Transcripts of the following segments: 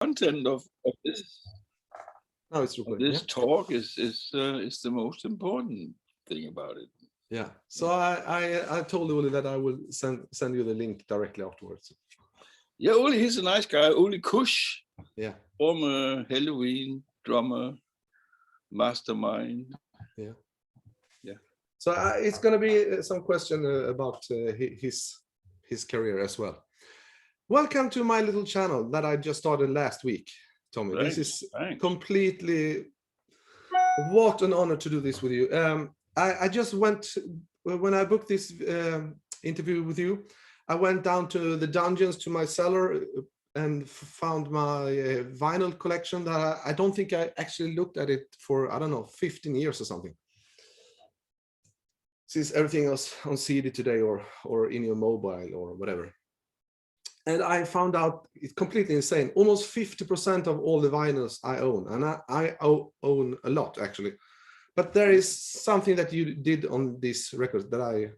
content of this No, it's recording. this talk is the most important thing about it. Yeah. So I told Uli that I will send you the link directly afterwards. Yeah, Uli, he's a nice guy. Uli Kush, Yeah. former Helloween drummer, mastermind. Yeah. Yeah. So it's going to be some question about his career as well. Welcome to my little channel that I just started last week, Tommy. Thanks, this is thanks. completely, what an honor to do this with you. I just went, when I booked this interview with you, I went down to the dungeons, to my cellar, and found my vinyl collection that I don't think I actually looked at it for, I don't know, 15 years or something. Since everything else on CD today or in your mobile or whatever. And I found out it's completely insane. Almost 50% of all the vinyls I own, and I own a lot actually. But there is something that you did on this record that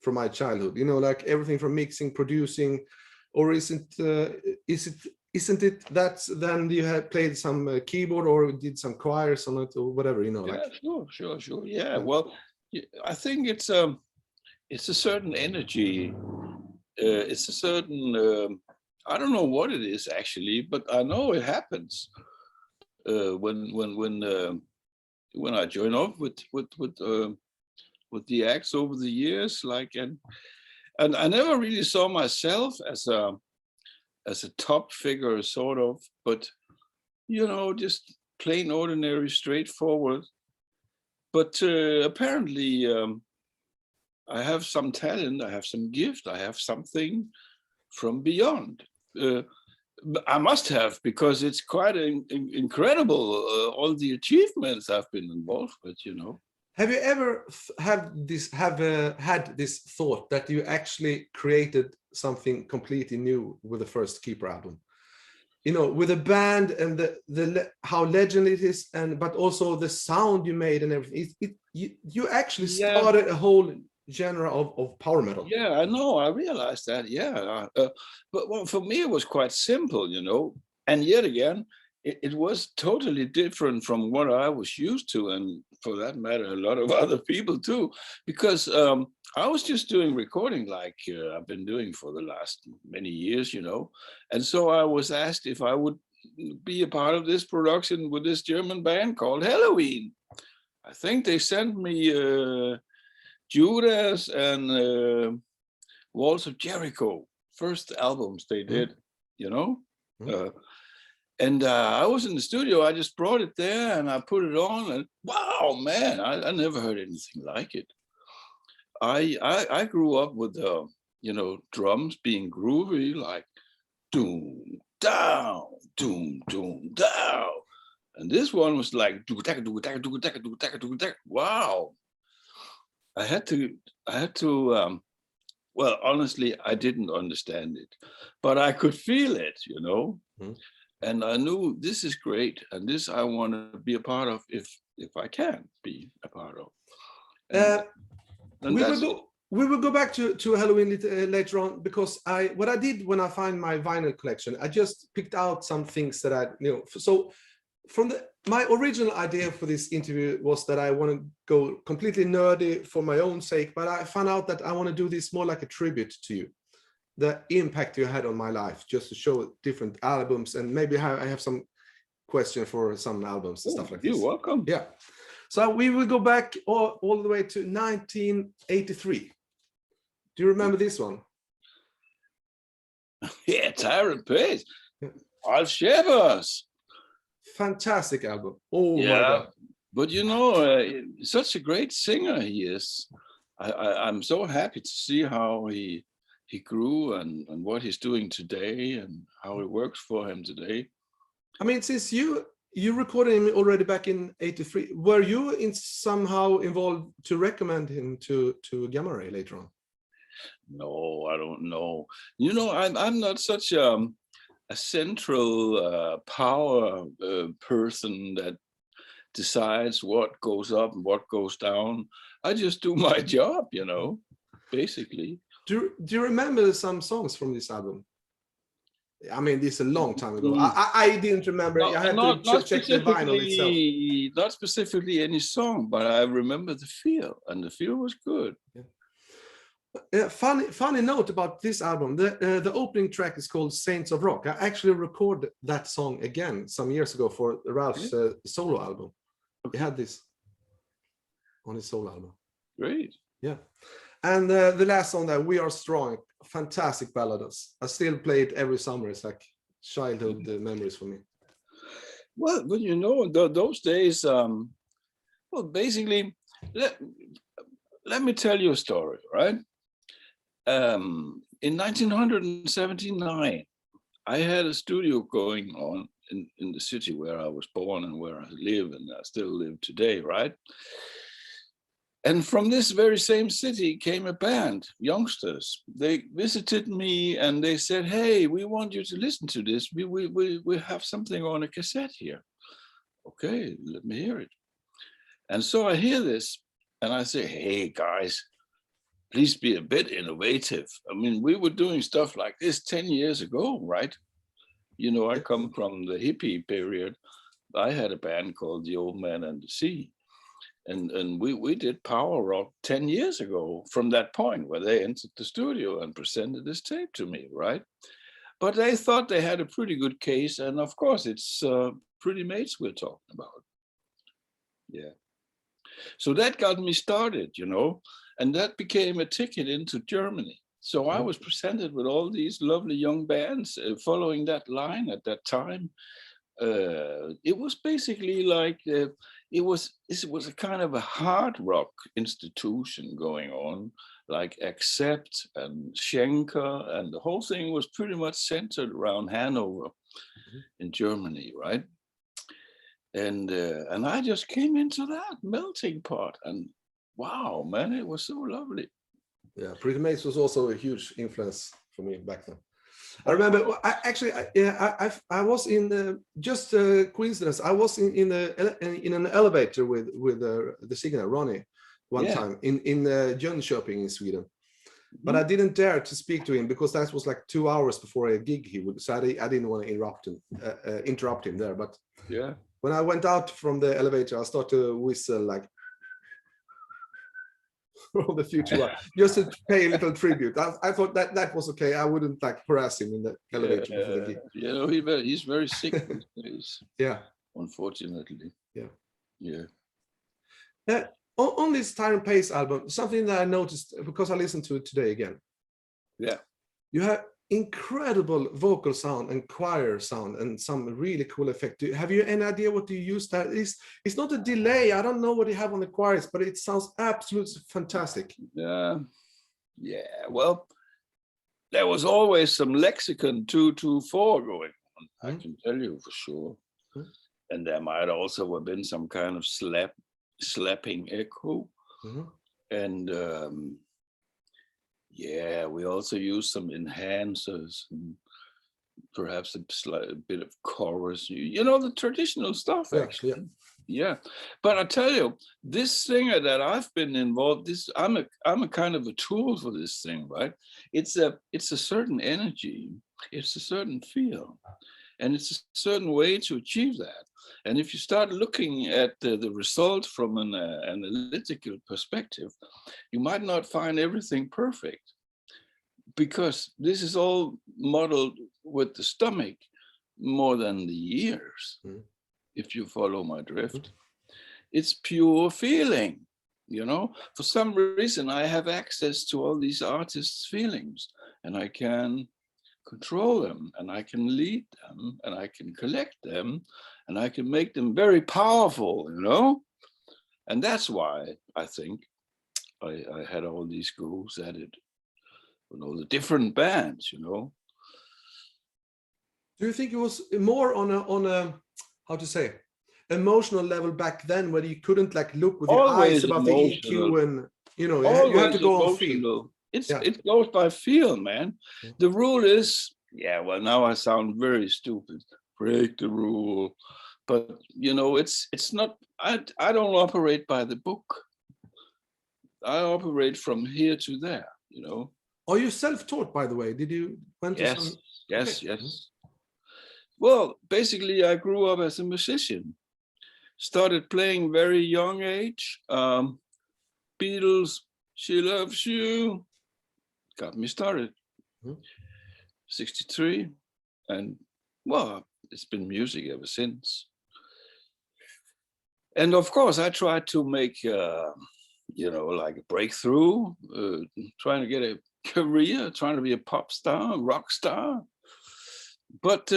from my childhood, you know, like everything from mixing, producing, or isn't it that then you had played some keyboard or did some choirs on it or whatever, you know? Yeah, like. sure. Yeah, well, I think it's a certain energy. It's a certain, I don't know what it is actually, but I know it happens when I join up with the acts over the years, like, and I never really saw myself as a top figure, sort of, but you know, just plain ordinary, straightforward. But apparently, I have some talent, I have some gift, I have something from beyond. I must have, because it's quite incredible, all the achievements I've been involved with, you know. Have you ever had this thought that you actually created something completely new with the first Keeper album? You know, with a band and the how legend it is, but also the sound you made and everything. You actually started a whole genre of power metal. Yeah, I know. I realized that. Yeah, but well, for me it was quite simple, you know. And yet again, it was totally different from what I was used to, and for that matter, a lot of other people too, because I was just doing recording like I've been doing for the last many years, you know. And so I was asked if I would be a part of this production with this German band called Helloween. I think they sent me Judas and Walls of Jericho, first albums they did, you know. And I was in the studio, I just brought it there and I put it on and wow, man, I never heard anything like it. I grew up with, you know, drums being groovy, like doom, down, doom, doom, down. And this one was like, wow. I had to, well, honestly, I didn't understand it, but I could feel it, you know. And I knew this is great, and this I want to be a part of if I can be a part of. We will go back to Helloween later on, because what I did when I find my vinyl collection, I just picked out some things that I, you know. So from my original idea for this interview was that I want to go completely nerdy for my own sake, but I found out that I want to do this more like a tribute to you. The impact you had on my life, just to show different albums, and maybe I have some question for some albums and stuff like this. You're welcome. Yeah. So we will go back all the way to 1983. Do you remember this one? Yeah, Tyran Pace. All Shivers. Fantastic album. Oh yeah, my God. But you know, such a great singer he is. I'm so happy to see how he grew and what he's doing today and how it works for him today. I mean, since you recorded him already back in '83, were you somehow involved to recommend him to Gamma Ray later on? No, I don't know. You know, I'm not such a central power person that decides what goes up and what goes down. I just do my job, you know, basically. Do you remember some songs from this album? I mean, this is a long time ago. Mm. I didn't remember. I had to check the vinyl itself. Not specifically any song, but I remember the feel, and the feel was good. Yeah. Funny note about this album. The opening track is called "Saints of Rock." I actually recorded that song again some years ago for Ralph's solo album. He had this on his solo album. Great. Yeah. And the last song that "We Are Strong," fantastic ballads. I still play it every summer. It's like childhood memories for me. Well, but you know, those days, well, basically, let me tell you a story, right? In 1979, I had a studio going on in the city where I was born and where I live, and I still live today, right? And from this very same city came a band, youngsters. They visited me and they said, "Hey, we want you to listen to this. We have something on a cassette here." Okay, let me hear it. And so I hear this and I say, "Hey guys, please be a bit innovative. I mean, we were doing stuff like this 10 years ago, right? You know, I come from the hippie period. I had a band called The Old Man and the Sea. And we did power rock 10 years ago from that point where they entered the studio and presented this tape to me, right? But they thought they had a pretty good case. And of course, it's Pretty Maids we're talking about. Yeah. So that got me started, you know, and that became a ticket into Germany. So I was presented with all these lovely young bands following that line at that time. It was basically like it was a kind of a hard rock institution going on, like Accept and Schenker, and the whole thing was pretty much centered around Hanover in Germany, right? And I just came into that melting pot, and wow, man, it was so lovely. Yeah, Pretty Maids was also a huge influence for me back then. I remember. I was in just coincidence. I was in an elevator with the singer Ronny one time in Jönköping in Sweden, but I didn't dare to speak to him because that was like 2 hours before a gig he would. So I didn't want to interrupt him there. But when I went out from the elevator, I started to whistle like from the future, just to pay a little tribute. I thought that was okay. I wouldn't like harass him in the elevator before the gig. You know, he's very sick these days. Yeah, unfortunately. Yeah. On this Tyran Pace album, something that I noticed because I listened to it today again. Yeah, you have incredible vocal sound and choir sound and some really cool effect. Have you any idea what you use that is? It's not a delay. I don't know what you have on the choirs, but it sounds absolutely fantastic. Yeah. Well, there was always some Lexicon 224 going on. I can tell you for sure. And there might also have been some kind of slapping echo. And we also use some enhancers and perhaps a bit of chorus. You know, the traditional stuff, actually. Yeah. But I tell you, this singer that I've been involved, I'm a kind of a tool for this thing, right? It's a certain energy, it's a certain feel, and it's a certain way to achieve that. And if you start looking at the result from an analytical perspective, you might not find everything perfect, because this is all modeled with the stomach more than the ears. If you follow my drift, it's pure feeling. You know, for some reason, I have access to all these artists' feelings, and I can control them, and I can lead them, and I can collect them, and I can make them very powerful, you know? And that's why I think I had all these grooves added, you know, the different bands, you know. Do you think it was more on a how to say, emotional level back then, where you couldn't like look with your eyes about the EQ, and you know, you have to go on feel. It goes by feel, man. The rule is, well, now I sound very stupid. Break the rule. But you know, it's not, I don't operate by the book. I operate from here to there, you know. Are you self-taught, by the way? Did you went to some? Yes, Okay. yes. Well, basically, I grew up as a musician. Started playing very young age. Beatles, She Loves You, got me started. Mhm. 63, and well, it's been music ever since. And of course, I tried to make, like a breakthrough, trying to get a career, trying to be a pop star, rock star. But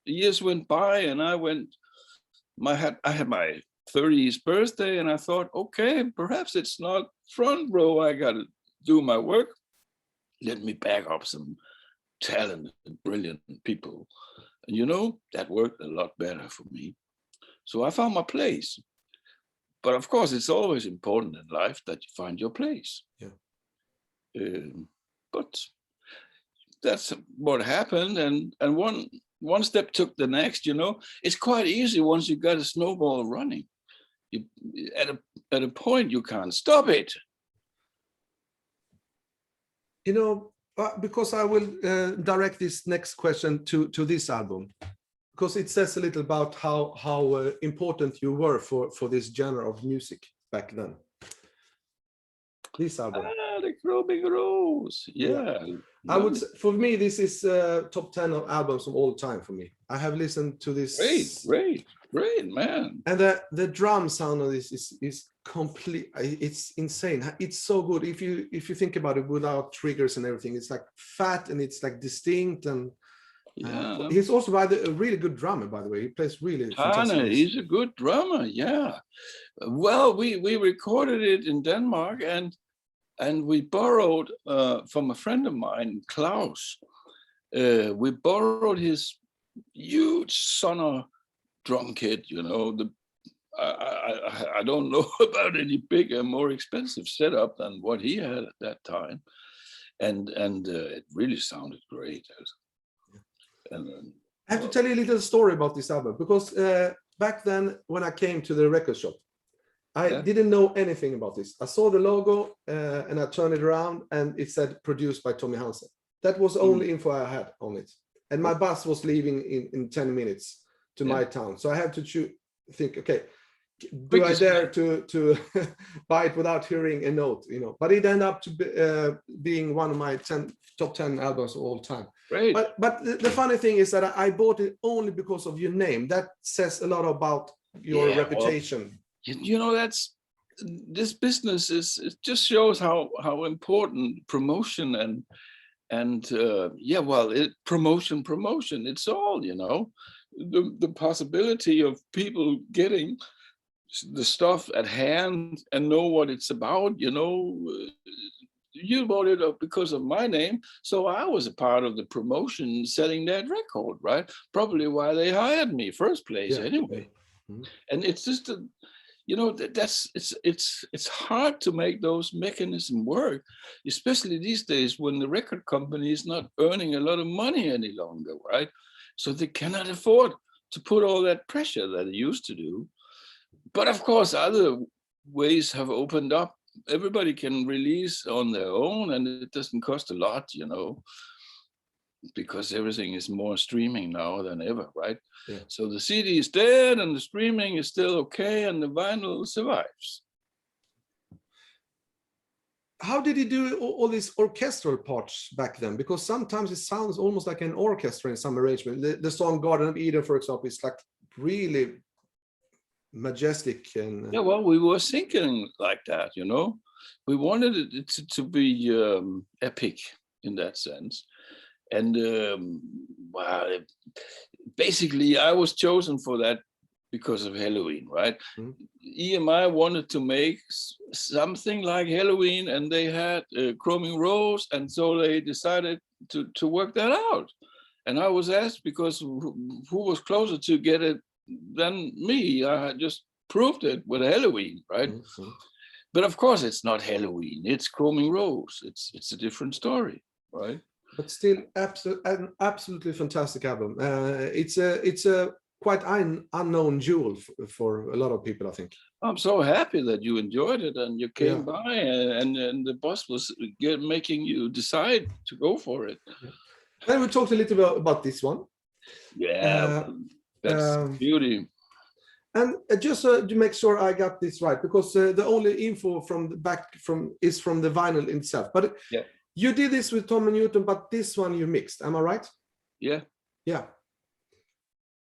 years went by, and I had my 30th birthday, and I thought, okay, perhaps it's not front row. I got to do my work. Let me back up some talented, brilliant people. And that worked a lot better for me. So I found my place. But of course, it's always important in life that you find your place. Yeah. But that's what happened, and one step took the next. It's quite easy once you got a snowball running. You, at a point you can't stop it. Because I will direct this next question to this album, because it says a little about how important you were for this genre of music back then. This album. The Chroaming Rose. Yeah. I would say, for me, this is top 10 of albums of all time for me. I have listened to this. Great, man. And the drum sound of this is complete. It's insane. It's so good. If you think about it without triggers and everything, it's like fat and it's like distinct. And he's also a really good drummer, by the way. He plays really fantastic. He's a good drummer. Yeah. Well, we recorded it in Denmark, and we borrowed from a friend of mine, Klaus. We borrowed his huge Sonor drum kit. I don't know about any bigger, more expensive setup than what he had at that time, and it really sounded great. And I have to tell you a little story about this album, because back then when I came to the record shop, I didn't know anything about this. I saw the logo and I turned it around and it said produced by Tommy Hansen. That was the only info I had on it. And my bus was leaving in 10 minutes to my town. So I had to think, okay, do I dare to buy it without hearing a note? But it ended up to being one of my top 10 albums of all time. Great. But the funny thing is that I bought it only because of your name. That says a lot about your reputation. That's this business it just shows how important promotion and promotion. It's all, the possibility of people getting the stuff at hand and know what it's about. You bought it up because of my name, so I was a part of the promotion, selling that record, right? Probably why they hired me first place, anyway. Mm-hmm. And it's just it's hard to make those mechanisms work, especially these days when the record company is not earning a lot of money any longer, right? So they cannot afford to put all that pressure that they used to do. But of course, other ways have opened up. Everybody can release on their own, and it doesn't cost a lot, because everything is more streaming now than ever, right? Yeah. So the CD is dead and the streaming is still okay, and the vinyl survives. How did you do all these orchestral parts back then? Because sometimes it sounds almost like an orchestra in some arrangement. The song Garden of Eden, for example, is like really majestic. And well, we were thinking like that, we wanted it to be epic in that sense. And basically I was chosen for that because of Helloween, right? Mm-hmm. EMI wanted to make something like Helloween, and they had Chroaming Rose, and so they decided to work that out. And I was asked because who was closer to get it than me? I had just proved it with Helloween, right? Mm-hmm. But of course, it's not Helloween. It's Chroaming Rose. It's a different story, right? But still, an absolutely fantastic album. It's a quite unknown jewel for a lot of people, I think. I'm so happy that you enjoyed it and you came by, and the boss was making you decide to go for it. And we talked a little bit about this one. Yeah, that's beauty. And just to make sure I got this right, because the only info from the back is from the vinyl itself. But yeah, you did this with Tom and Newton, but this one you mixed. Am I right? Yeah. Yeah.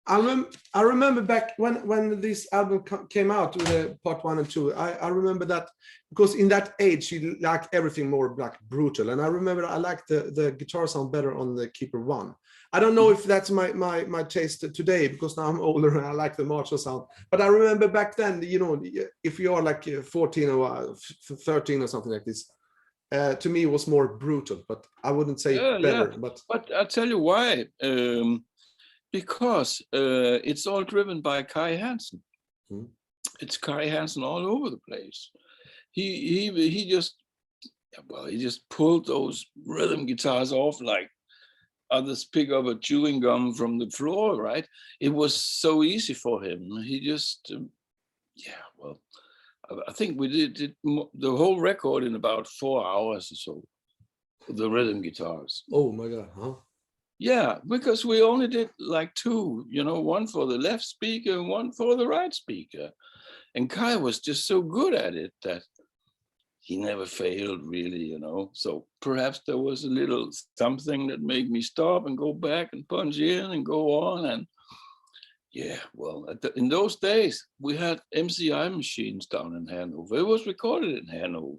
I remember back when this album came out with the part 1 and 2. I remember that because in that age you like everything more like brutal, and I remember I liked the guitar sound better on the Keeper 1. I don't know if that's my taste today, because now I'm older and I like the Marshall sound. But I remember back then, you know, if you are like 14 or 13 or something like this, to me it was more brutal. But I wouldn't say better. Yeah. But I'll tell you why. Because it's all driven by Kai Hansen. It's Kai Hansen all over the place. He just pulled those rhythm guitars off like others pick up a chewing gum from the floor, right? It was so easy for him. He just, I think we did the whole record in about 4 hours or so, the rhythm guitars. Oh my God, huh? Yeah, because we only did like 2, you know, one for the left speaker and one for the right speaker. And Kai was just so good at it that he never failed, really, you know. So perhaps there was a little something that made me stop and go back and punch in and go on. And yeah, well, in those days, we had MCI machines down in Hanover. It was recorded in Hanover.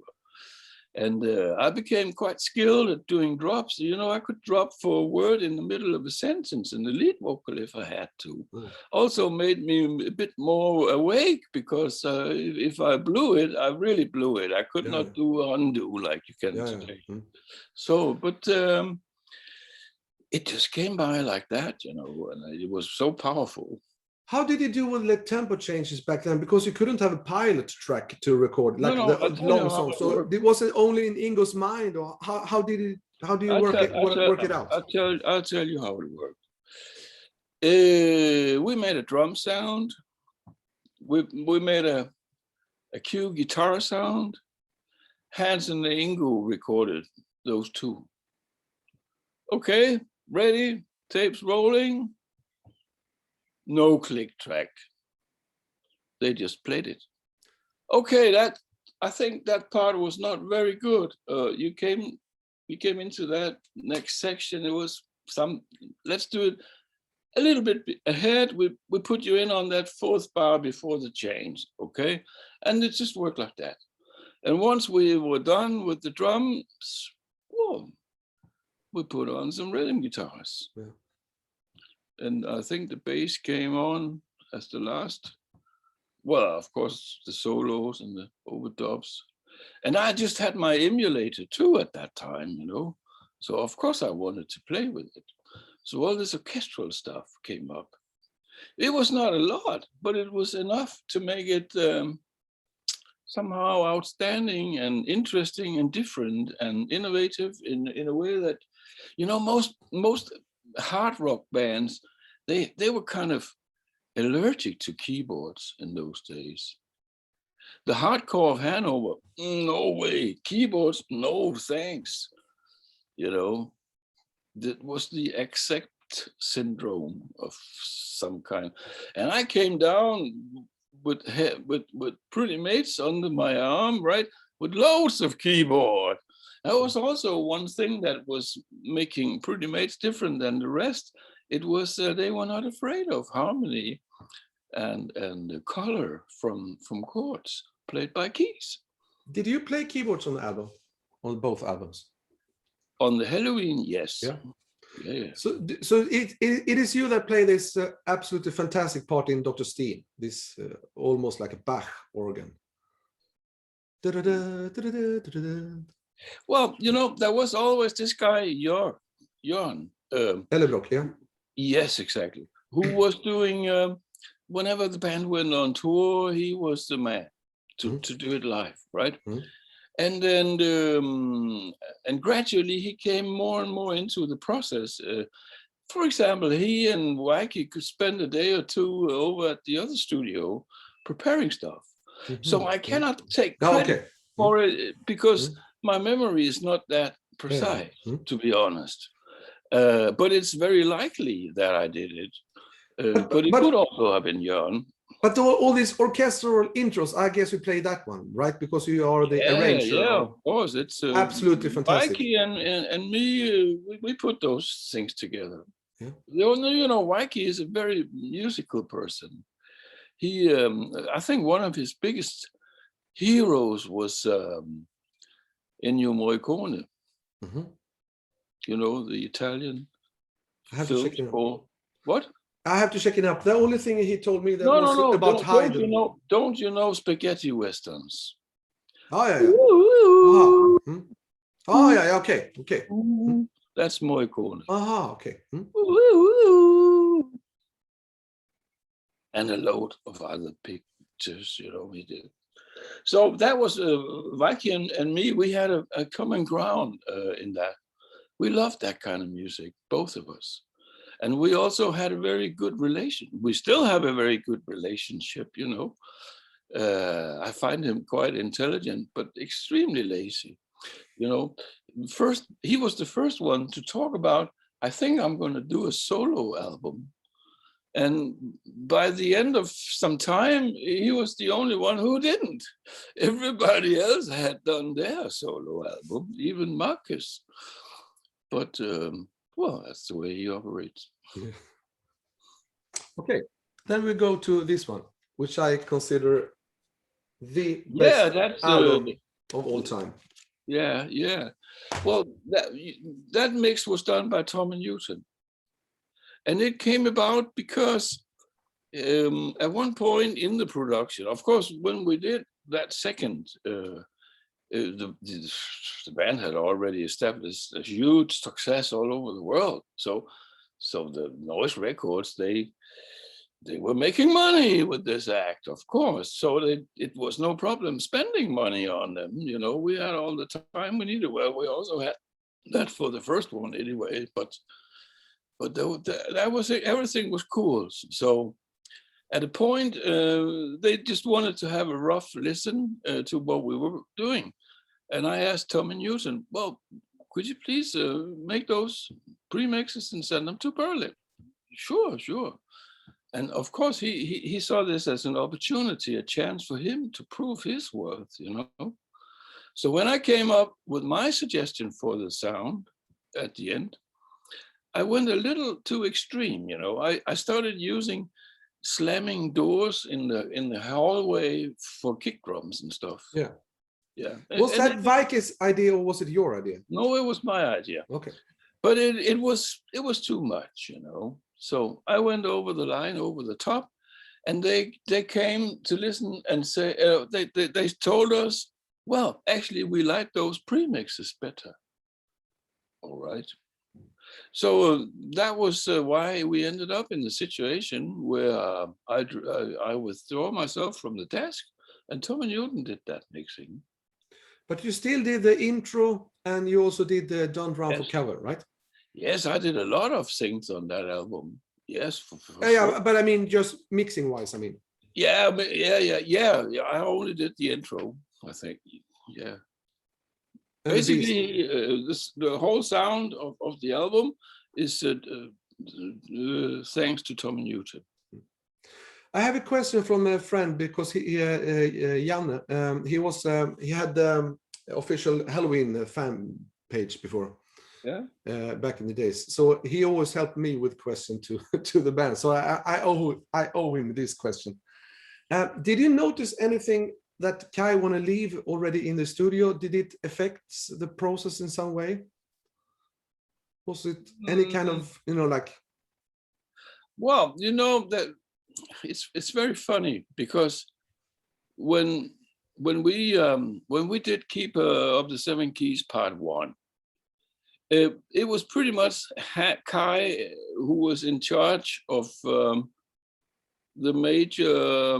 And I became quite skilled at doing drops. You know, I could drop for a word in the middle of a sentence in the lead vocal if I had to. Also made me a bit more awake, because if I blew it, I really blew it. I could not do undo like you can today. So, but it just came by like that, you know, and it was so powerful. How did you do with the tempo changes back then? Because you couldn't have a pilot track to record like the long song. So was it only in Ingo's mind, or how do you work it out? I'll tell you how it worked. We made a drum sound. We made a cue guitar sound. Hansen and Ingo recorded those 2. Okay, ready, tapes rolling. No click track. They just played it. Okay, I think that part was not very good. You came into that next section. It was let's do it a little bit ahead. We put you in on that 4th bar before the change, okay? And it just worked like that. And once we were done with the drums, whoa, we put on some rhythm guitars. Yeah. And I think the bass came on as the last. Well, of course, the solos and the overdubs. And I just had my emulator too at that time, you know. So of course I wanted to play with it. So all this orchestral stuff came up. It was not a lot, but it was enough to make it somehow outstanding and interesting and different and innovative in a way that, you know, most hard rock bands, they were kind of allergic to keyboards in those days. The hardcore of Hanover, no way, keyboards, no thanks. You know, that was the accept syndrome of some kind. And I came down with Pretty Maids under my arm, right, with loads of keyboard. That was also one thing that was making Pretty Maids different than the rest. It was they were not afraid of harmony and the color from chords played by keys. Did you play keyboards on the album, on both albums? On the Helloween, yes. Yeah. Yeah. So it is you that play this absolutely fantastic part in Dr. Steen, this almost like a Bach organ. Well, you know, there was always this guy, Jörn. Ellebrock, yeah? Yes, exactly. Who was doing, whenever the band went on tour, he was the man to do it live, right? And then, and gradually he came more and more into the process. For example, he and Wacky could spend a day or two over at the other studio preparing stuff. So I cannot take credit for it because my memory is not that precise, to be honest. But it's very likely that I did it. But it could also have been Jörn. But all these orchestral intros, I guess you play that one, right? Because you are the arranger. Yeah, of course. It's absolutely fantastic. Mikey and me, we put those things together. Yeah. You know, Mikey is a very musical person. He, I think one of his biggest heroes was Ennio Morricone. Mm-hmm. You know, the Italian. I have to check it out. What? I have to check it up. The only thing he told me that was about Haydn. Don't you know spaghetti westerns? Oh yeah. Oh, oh yeah. Okay. That's Morricone. Okay. And a load of other pictures, you know, he did. So that was Vicky and me. We had a common ground in that. We loved that kind of music, both of us. And we also had a very good relation. We still have a very good relationship, you know. I find him quite intelligent, but extremely lazy. You know, he was the first one to talk about, I think I'm going to do a solo album. And by the end of some time, he was the only one who didn't. Everybody else had done their solo album, even Marcus. But well, that's the way he operates. Yeah. Okay, then we go to this one, which I consider the best album of all time. Yeah. Well, that mix was done by Tommy Newton. And it came about because at one point in the production, of course, when we did that second, the band had already established a huge success all over the world. So the Noise Records, they were making money with this act, of course. So it was no problem spending money on them. You know, we had all the time we needed. Well, we also had that for the first one anyway, but that was it. Everything was cool. So at a point, they just wanted to have a rough listen to what we were doing. And I asked Tommy Newton, well, could you please make those premixes and send them to Berlin? Sure. And of course, he saw this as an opportunity, a chance for him to prove his worth, you know. So when I came up with my suggestion for the sound at the end, I went a little too extreme, you know. I started using slamming doors in the hallway for kick drums and stuff. Yeah. Yeah. Was that Vicky's idea or was it your idea? No, it was my idea. Okay. But it was too much, you know. So I went over the line, over the top, and they came to listen and say they told us, well, actually we like those premixes better. All right. So that was why we ended up in the situation where I withdraw myself from the desk, and Tommy Newton did that mixing. But you still did the intro, and you also did the Don't Run for Cover, right? Yes, I did a lot of things on that album. Yes, for yeah, sure. but I mean, just mixing wise, I mean. Yeah. I only did the intro, I think. Yeah. Basically, the whole sound of the album is thanks to Tommy Newton. I have a question from a friend because Janne, he had the official Helloween fan page before. Yeah. Back in the days, so he always helped me with question to the band. So I owe him this question. Did you notice anything that Kai want to leave already in the studio? Did it affect the process in some way? Was it any kind of, you know, like? Well, you know that it's very funny because when we did Keeper of the Seven Keys Part 1, it was pretty much Kai who was in charge of the major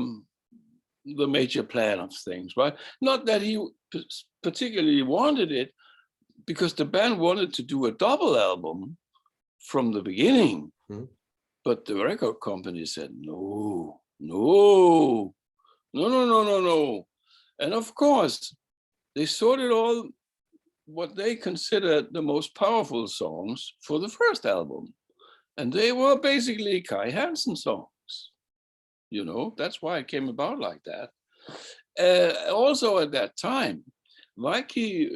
plan of things, right? Not that he particularly wanted it, because the band wanted to do a double album from the beginning. Mm-hmm. But the record company said, no. And of course, they sorted all what they considered the most powerful songs for the first album. And they were basically Kai Hansen songs. You know, that's why it came about like that. Also at that time, Vaiki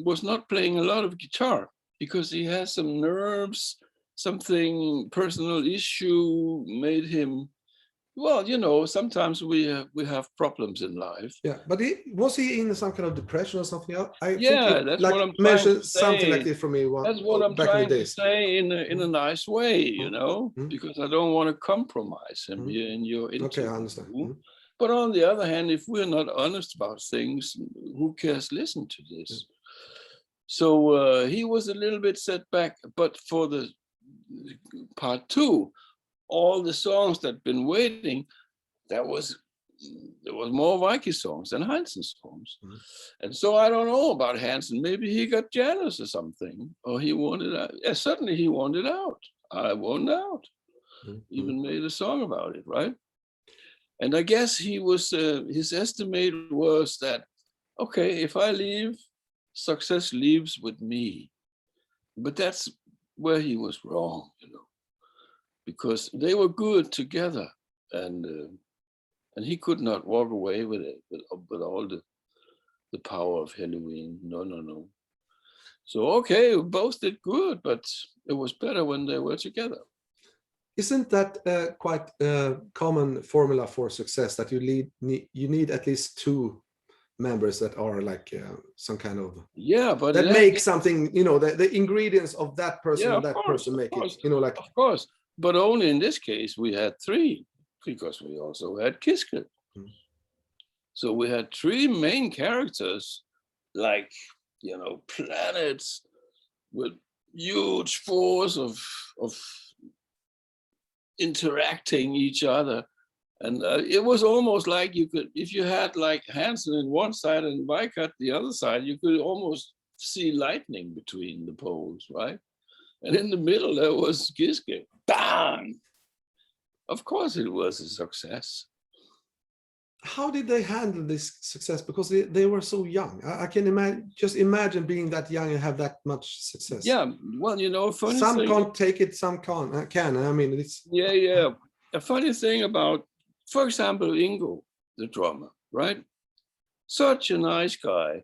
was not playing a lot of guitar because he has some nerves, something personal issue made him, well, you know, sometimes we have problems in life. Yeah, but was he in some kind of depression or something? I Yeah, think that's like what I'm trying mentioned to something like say. this for me That's what I'm back in the trying to days. say in a nice way, you know, Mm. because I don't want to compromise him here in your interview. Okay, I understand. But on the other hand, if we're not honest about things, who cares listen to this? So he was a little bit set back, but for the part two, all the songs that been waiting, there was more Viking songs than Hansen songs. And so I don't know about Hansen. Maybe he got jealous or something, or he wanted out. Yeah, certainly he wanted out. I wanted out. Even made a song about it, right? And I guess he was, his estimate was that, okay, if I leave, success leaves with me. But that's where he was wrong, you know, because they were good together, and he could not walk away with it, with all the power of Helloween. No. So, okay, both did good, but it was better when they were together. Isn't that quite a common formula for success, that you need at least two members that are like some kind of, but that make something, you know, the ingredients of that person and that person make it, you know, like, of course, but only in this case we had three, because we also had Kiske. So we had three main characters, like, you know, planets with huge force of interacting each other. And it was almost like you could, if you had like Hansen on one side and Weikart the other side, you could almost see lightning between the poles, right? And in the middle there was Kiske. Bang! Of course it was a success. How did they handle this success? Because they were so young. I can imagine being that young and have that much success. Yeah, well, you know, funny some thing, can't take it, some can. I mean, it's yeah. A funny thing about, for example, Ingo, the drummer, right? Such a nice guy,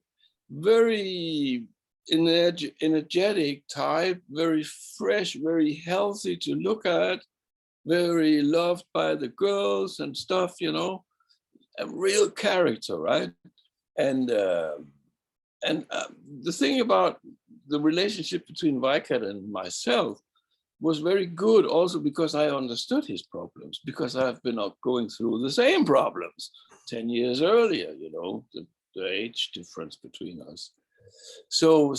very energetic type, very fresh, very healthy to look at, very loved by the girls and stuff, you know, a real character, right? And the thing about the relationship between Weikart and myself was very good, also because I understood his problems, because I've been going through the same problems 10 years earlier, you know, the age difference between us. So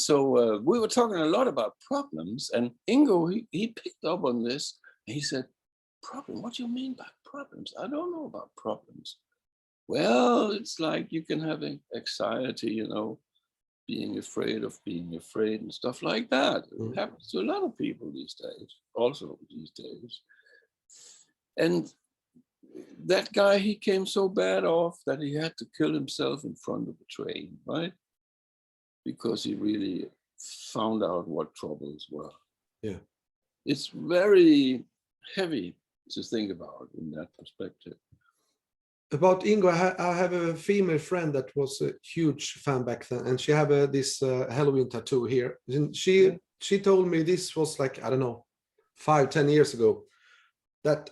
we were talking a lot about problems, and Ingo, he picked up on this. He said, problem? What do you mean by problems? I don't know about problems. Well, it's like you can have anxiety, you know, being afraid of being afraid and stuff like that. It happens to a lot of people these days. And that guy, he came so bad off that he had to kill himself in front of the train, right? Because he really found out what troubles were. Yeah. It's very heavy to think about in that perspective. About Ingo, I have a female friend that was a huge fan back then, and she had this Helloween tattoo here. And she told me this was like, I don't know, 5-10 years ago, that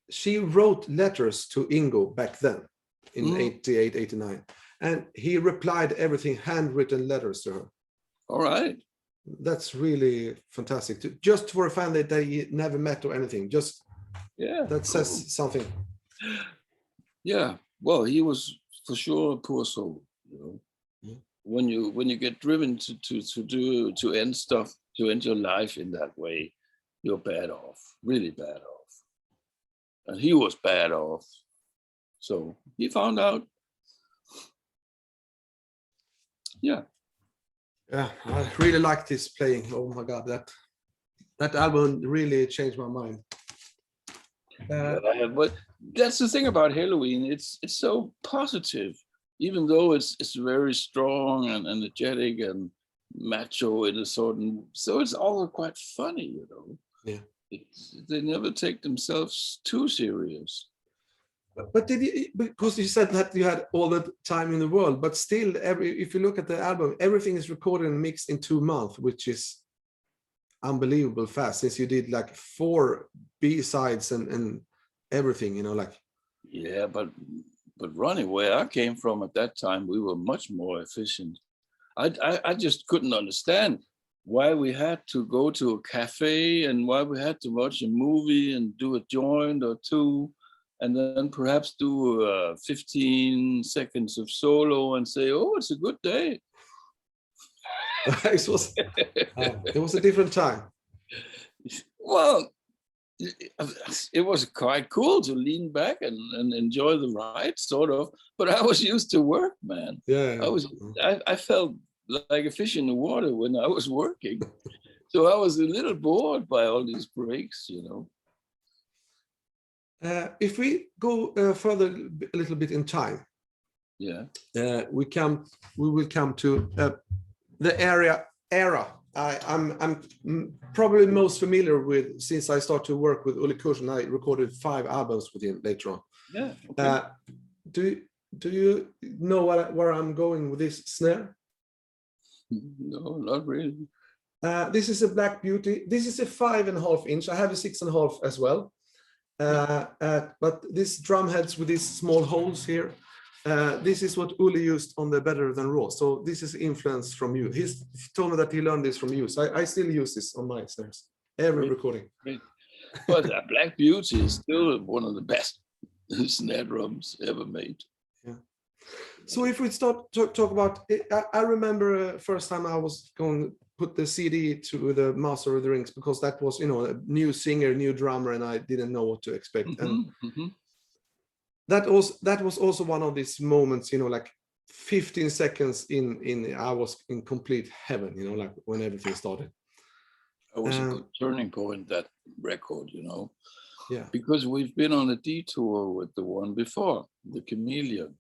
she wrote letters to Ingo back then in 88, 89, and he replied everything, handwritten letters to her. All right. That's really fantastic. Just for a fan that they never met or anything, just that says something. Yeah, well, he was for sure a poor soul, you know. Yeah. When you get driven to end stuff, to end your life in that way, you're bad off, really bad off. And he was bad off. So he found out. Yeah. Yeah, I really liked his playing. Oh my God, that album really changed my mind. But that's the thing about Helloween. It's so positive, even though it's very strong and energetic and macho in a certain. So it's all quite funny, you know. Yeah. They never take themselves too serious. But did you, because you said that you had all the time in the world, but still, if you look at the album, everything is recorded and mixed in 2 months, which is unbelievable fast, since you did like 4 B-sides and everything, you know, like. Yeah, but Ronnie, where I came from at that time, we were much more efficient. I just couldn't understand why we had to go to a cafe and why we had to watch a movie and do a joint or two, and then perhaps do 15 seconds of solo and say, oh, it's a good day. It was a different time. Well, it was quite cool to lean back and enjoy the ride, sort of. But I was used to work, man. Yeah. I felt like a fish in the water when I was working. So I was a little bored by all these breaks, you know. If we go further a little bit in time, yeah, we will come to the era. I'm probably most familiar with, since I started to work with Uli Kush, and I recorded 5 albums with him later on. Yeah. Okay. Do you know where I'm going with this snare? No, not really. This is a Black Beauty. This is a 5.5 inch. I have a 6.5 as well. But this drum heads with these small holes here. This is what Uli used on the Better Than Raw. So this is influence from you. He told me that he learned this from you. So I still use this on my snares, every recording. Great. But Black Beauty is still one of the best snare drums ever made. Yeah. So if we start to talk about, I remember first time I was going to put the CD to the Master of the Rings, because that was, you know, a new singer, new drummer, and I didn't know what to expect. And that was also one of these moments, you know, like 15 seconds in I was in complete heaven, you know, like when everything started. It was a good turning point, that record, you know. Yeah. Because we've been on a detour with the one before, the Chameleon.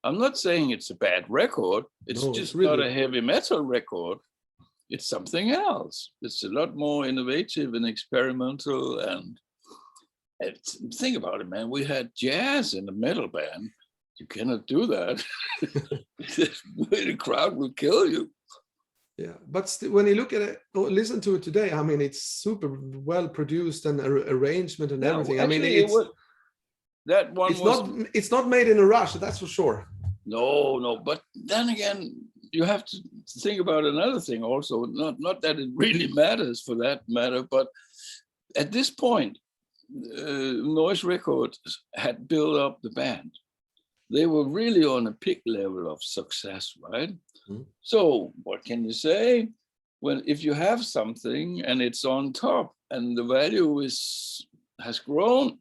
I'm not saying it's a bad record. It's just really not a heavy metal record. It's something else. It's a lot more innovative and experimental. And think about it, man. We had jazz in a metal band. You cannot do that. The crowd will kill you. Yeah, but when you look at it, or listen to it today, I mean, it's super well produced and arrangement and everything. Actually, I mean, it's not made in a rush, that's for sure. No. But then again, you have to think about another thing also. Not that it really matters for that matter, but at this point, Noise Records had built up the band. They were really on a peak level of success, right? So what can you say? Well, if you have something and it's on top and the value has grown,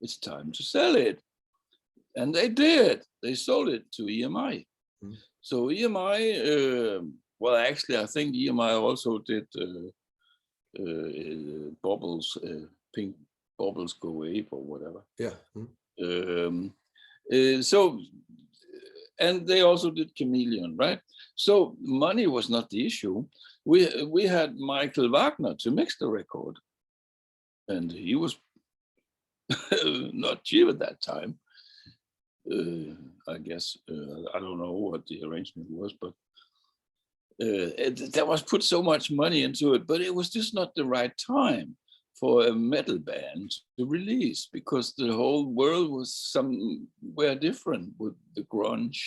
it's time to sell it. And they did. They sold it to EMI. So EMI, well, actually, I think EMI also did Bubbles, Pink Bubbles Go Ape or whatever. Yeah. So, and they also did Chameleon, right? So money was not the issue. We had Michael Wagner to mix the record, and he was not cheap at that time. I guess I don't know what the arrangement was, but there was put so much money into it, but it was just not the right time for a metal band to release, because the whole world was somewhere different, with the grunge,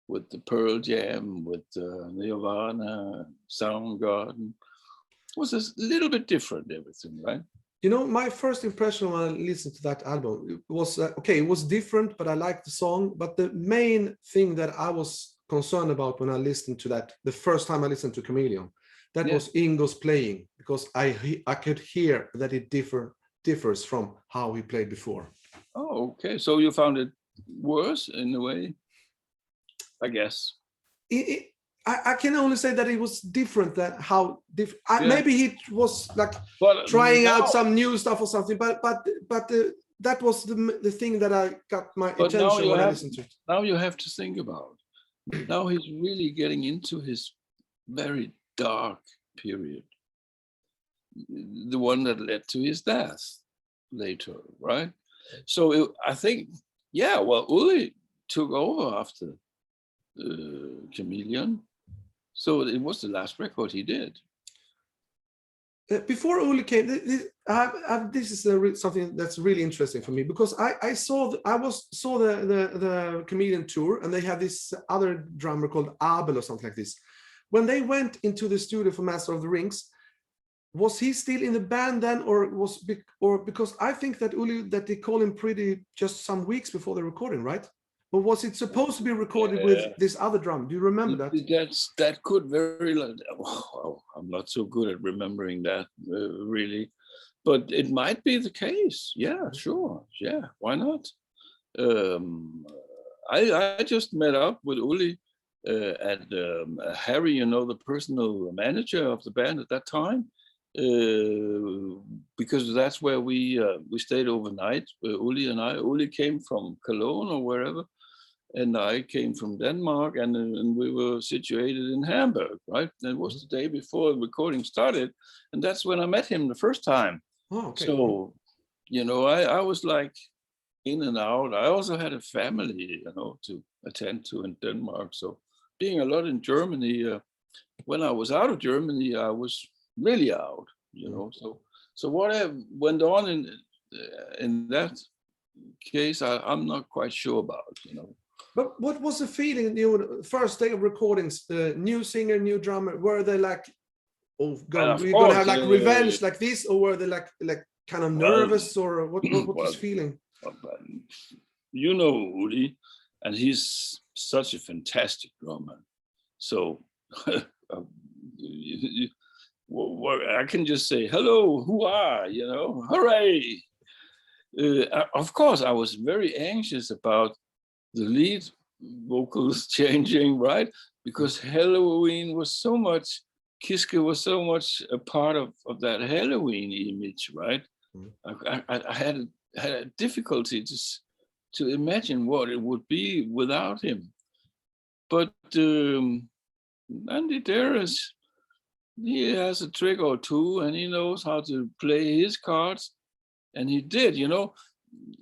with the Pearl Jam, with Nirvana, Soundgarden. It was a little bit different, everything, right? You know, my first impression when I listened to that album was, okay, it was different, but I liked the song. But the main thing that I was concerned about when I listened to that, the first time I listened to Chameleon, that was Ingo's playing, because I could hear that it differs from how he played before. Oh, okay. So you found it worse in a way, I guess. I can only say that it was different. That how different. Maybe he was like trying out some new stuff or something. But that was the thing that I got my attention when I listened to it. Now you have to think about. Now he's really getting into his very dark period, the one that led to his death later, right? So I think, yeah, well, Uli took over after Chameleon, so it was the last record he did. Before Uli came, this is something that's really interesting for me, because I saw the Chameleon tour, and they had this other drummer called Abel or something like this. When they went into the studio for Master of the Rings, was he still in the band then, or because I think that Uli, that they call him Pretty just some weeks before the recording, right? Or was it supposed to be recorded with this other drum? Do you remember that? That could very. Oh, I'm not so good at remembering that really, but it might be the case. Yeah, sure. Yeah, why not? I just met up with Uli at Harry, you know, the personal manager of the band at that time, because that's where we stayed overnight. Uli and I. Uli came from Cologne or wherever, and I came from Denmark, and we were situated in Hamburg, right? And it was the day before the recording started, and that's when I met him the first time. Oh, okay. So, you know, I was like in and out. I also had a family, you know, to attend to in Denmark. So being a lot in Germany, when I was out of Germany, I was really out, you know. So what went on in that case, I'm not quite sure about, you know. But what was the feeling, you know, first day of recordings, the new singer, new drummer? Were they like, oh God, we're gonna have like revenge like this, or were they like kind of nervous, or what was feeling? You know Uli, and he's such a fantastic drummer. So I can just say, hello, who are, you know, hooray. Of course, I was very anxious about the lead vocals changing, right? Because Helloween was so much, Kiske was so much a part of that Helloween image, right? I had a difficulty to imagine what it would be without him. But Andy Darius, he has a trick or two, and he knows how to play his cards, and he did, you know.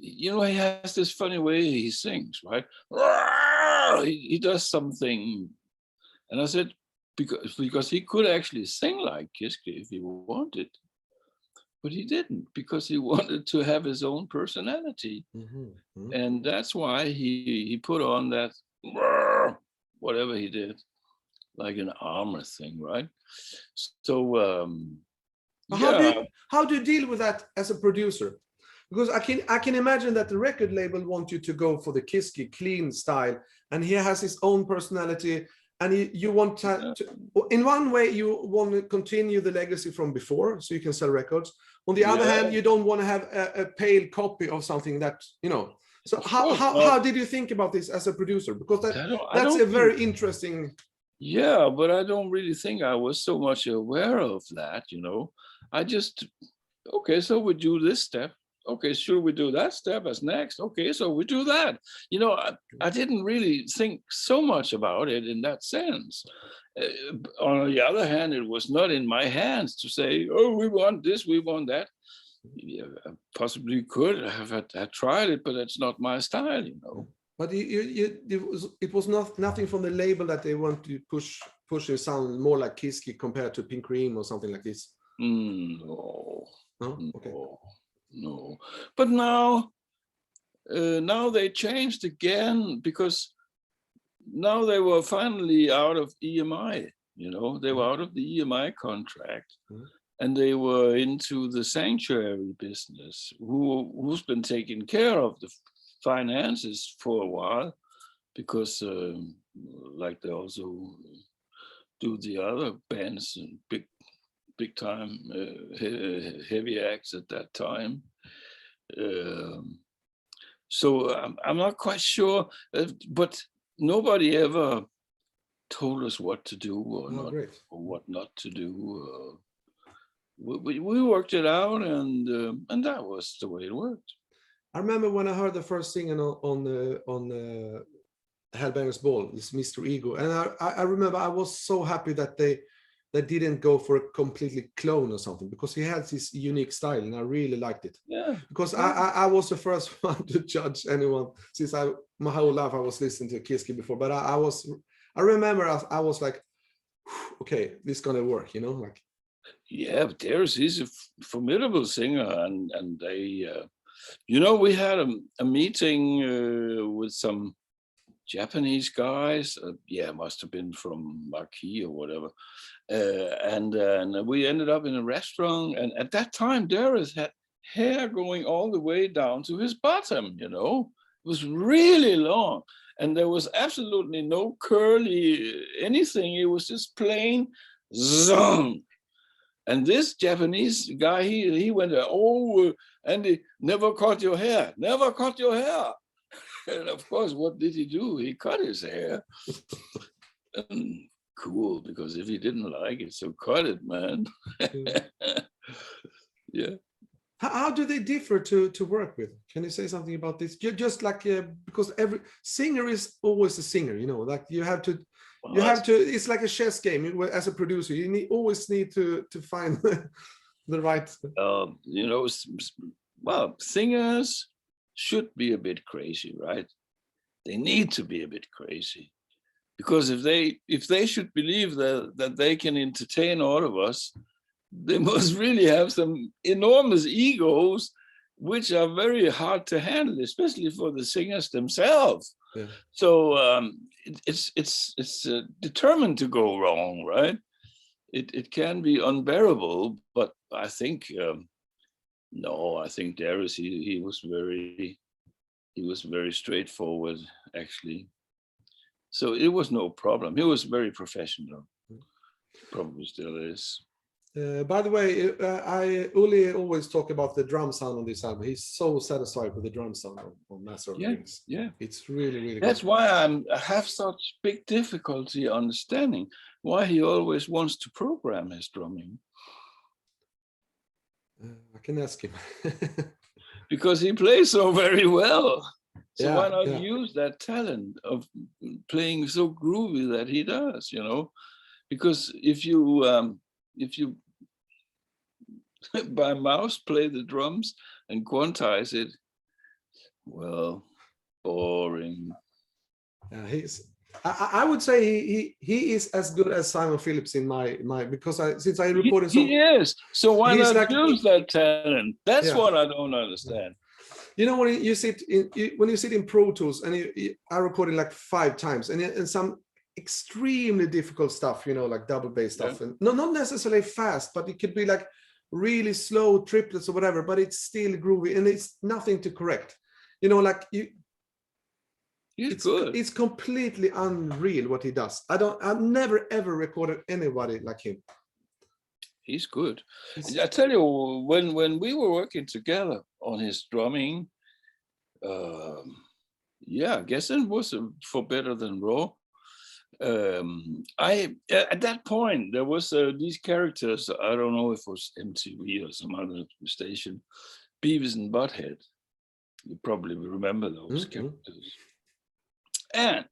He has this funny way he sings, right? He does something, and I said, because he could actually sing like Kiske if he wanted, but he didn't, because he wanted to have his own personality. And that's why he put on that whatever he did, like an armor thing, right? So how do you deal with that as a producer? Because I can imagine that the record label wants you to go for the Kiske clean style, and he has his own personality, and you want to in one way you want to continue the legacy from before, so you can sell records. On the other hand, you don't want to have a pale copy of something that, you know. So how did you think about this as a producer? Because that's a very interesting. Yeah, but I don't really think I was so much aware of that, you know. I just, okay, so we do this step. Okay, should we do that step as next? Okay, so we do that. You know, I didn't really think so much about it in that sense. On the other hand, it was not in my hands to say, oh, we want this, we want that. Yeah, I possibly could have tried it, but that's not my style, you know. But it was nothing from the label that they want to push your sound more like Kiske compared to Pink Cream or something like this. No. Okay. No. But now they changed again, because now they were finally out of EMI. You know, they were out of the EMI contract, and they were into the sanctuary business, who's been taking care of the finances for a while, because like they also do the other bands and big time heavy acts at that time. So I'm not quite sure, but nobody ever told us what to do or not, or what not to do. We worked it out, and that was the way it worked. I remember when I heard the first single on Headbangers Ball, this Mr. Ego, and I remember I was so happy that they didn't go for a completely clone or something, because he had this unique style and I really liked it. Yeah. Because I was the first one to judge anyone, since my whole life I was listening to Kiski before, but I remember I was like, okay, this is gonna work, you know, like. Yeah, but he's a formidable singer, and they, you know, we had a meeting with some Japanese guys. Yeah, must have been from Marquis or whatever. And we ended up in a restaurant, and at that time Darius had hair going all the way down to his bottom, you know. It was really long, and there was absolutely no curly anything. It was just plain zong. And this Japanese guy, he went, oh, Andy, never cut your hair, never cut your hair. And of course, what did he do? He cut his hair. Cool, because if he didn't like it, so cut it, man. Yeah. How do they differ to work with? Can you say something about this? Just like, because every singer is always a singer, you know, like you have to, it's like a chess game. As a producer, you always need to find the right. You know, well, singers should be a bit crazy, right? They need to be a bit crazy, because if they should believe that they can entertain all of us, they must really have some enormous egos, which are very hard to handle, especially for the singers themselves. Yeah. So it's determined to go wrong, right? It can be unbearable, but I think no, I think Darius he was very straightforward, actually. So it was no problem. He was very professional. Probably still is. By the way, Uli always talk about the drum sound on this album. He's so satisfied with the drum sound on Master of the Rings. Yeah, it's really That's good. why I have such big difficulty understanding why he always wants to program his drumming. I can ask him. Because he plays so very well. So Yeah, why not yeah. use that talent of playing so groovy that he does, you know? Because if you by mouse play the drums and quantize it, well, boring. I would say he is as good as Simon Phillips in my because since I reported He is. So why he's not like, use that talent? That's Yeah. what I don't understand. You know, when you sit in Pro Tools and I recorded like 5 times and some extremely difficult stuff, you know, like double bass stuff, and not necessarily fast, but it could be like really slow triplets or whatever, but it's still groovy and it's nothing to correct. You know, like He's good. It's completely unreal what he does. I've never ever recorded anybody like him. He's good. I tell you, when we were working together on his drumming, yeah, I guess it was for Better Than Raw. At that point there was these characters. I don't know if it was MTV or some other station, Beavis and Butthead. You probably remember those characters. And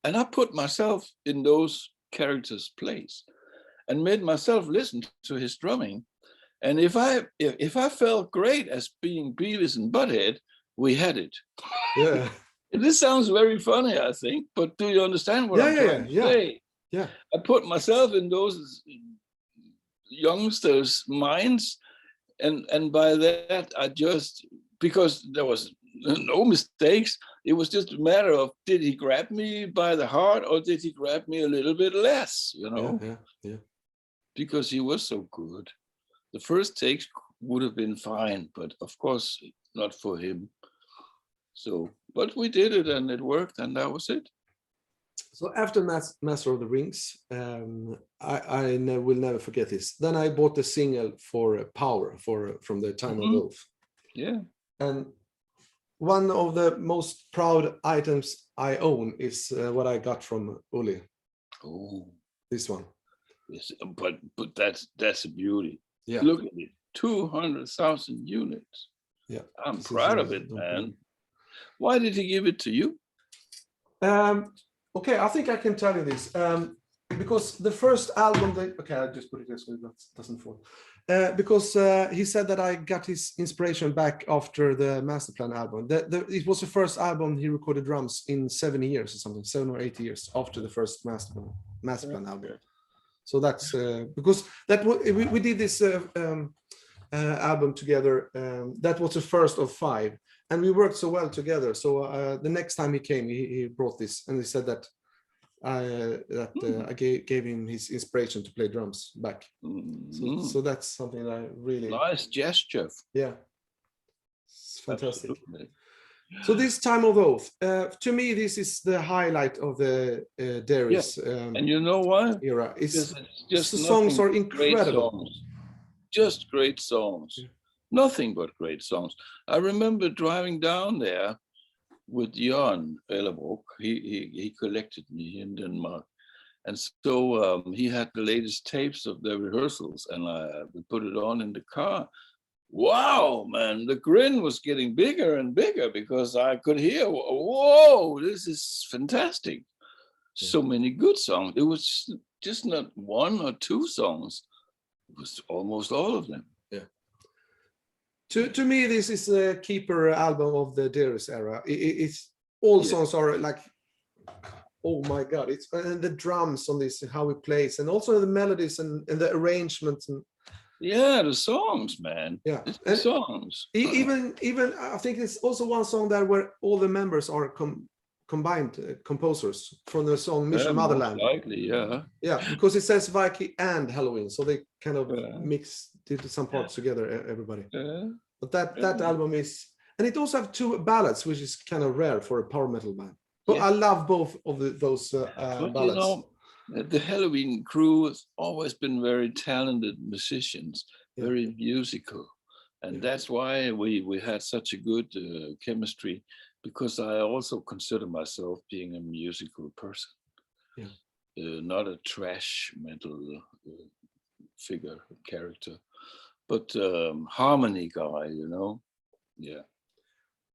I put myself in those characters' place and made myself listen to his drumming. And if I felt great as being Beavis and Butthead, we had it. Yeah. This sounds very funny, I think, but do you understand what I'm trying to say? Yeah. I put myself in those youngsters' minds, and by that I just, because there was no mistakes, it was just a matter of, did he grab me by the heart or did he grab me a little bit less, you know? Yeah. Because he was so good. The first takes would have been fine, but of course not for him. So, but we did it and it worked, and that was it. So after Master of the Rings, I will never forget this. Then I bought the single for Power from the Time of Oath. Yeah. And one of the most proud items I own is what I got from Uli. Oh, this one. Yes, but that's a beauty. Yeah. Look at it, 200,000 units. Yeah, I'm proud of it, man. Why did he give it to you? Okay, I think I can tell you this. Because the first album, okay, I'll just put it this way, that doesn't fall. Because he said that I got his inspiration back after the Masterplan album. It was the first album he recorded drums in 7 years or something, 7 or 8 years after the first Masterplan album. So that's because we did this album together. That was the first of 5, and we worked so well together. So the next time he came, he brought this, and he said that I gave him his inspiration to play drums back. So that's something that I really nice gesture. Yeah, it's fantastic. Absolutely. So this Time of Oath, to me, this is the highlight of the Darius and you know what? Era. It's just the songs are incredible. Songs. Just great songs. Yeah. Nothing but great songs. I remember driving down there with Jan Ellerbrook. He collected me in Denmark, and so he had the latest tapes of the rehearsals, and we put it on in the car. Wow, man, the grin was getting bigger and bigger because I could hear, whoa, this is fantastic. Yeah. So many good songs. It was just not 1 or 2 songs. It was almost all of them. Yeah. To me, this is a keeper album of the Darius era. It's all songs are like, oh my God! It's and the drums on this, how he plays, and also the melodies and the arrangements and. Yeah, the songs, man. Yeah, the songs. Even I think it's also one song there where all the members are combined composers from the song Mission Motherland. Likely, yeah. Yeah, because it says Viking and Helloween, so they kind of did some parts together, everybody. Yeah. But that album is, and it also have 2 ballads, which is kind of rare for a power metal band. But I love both of those ballads. You know, the Helloween crew has always been very talented musicians, very musical. And that's why we had such a good chemistry, because I also consider myself being a musical person, not a trash metal character, but harmony guy, you know? Yeah.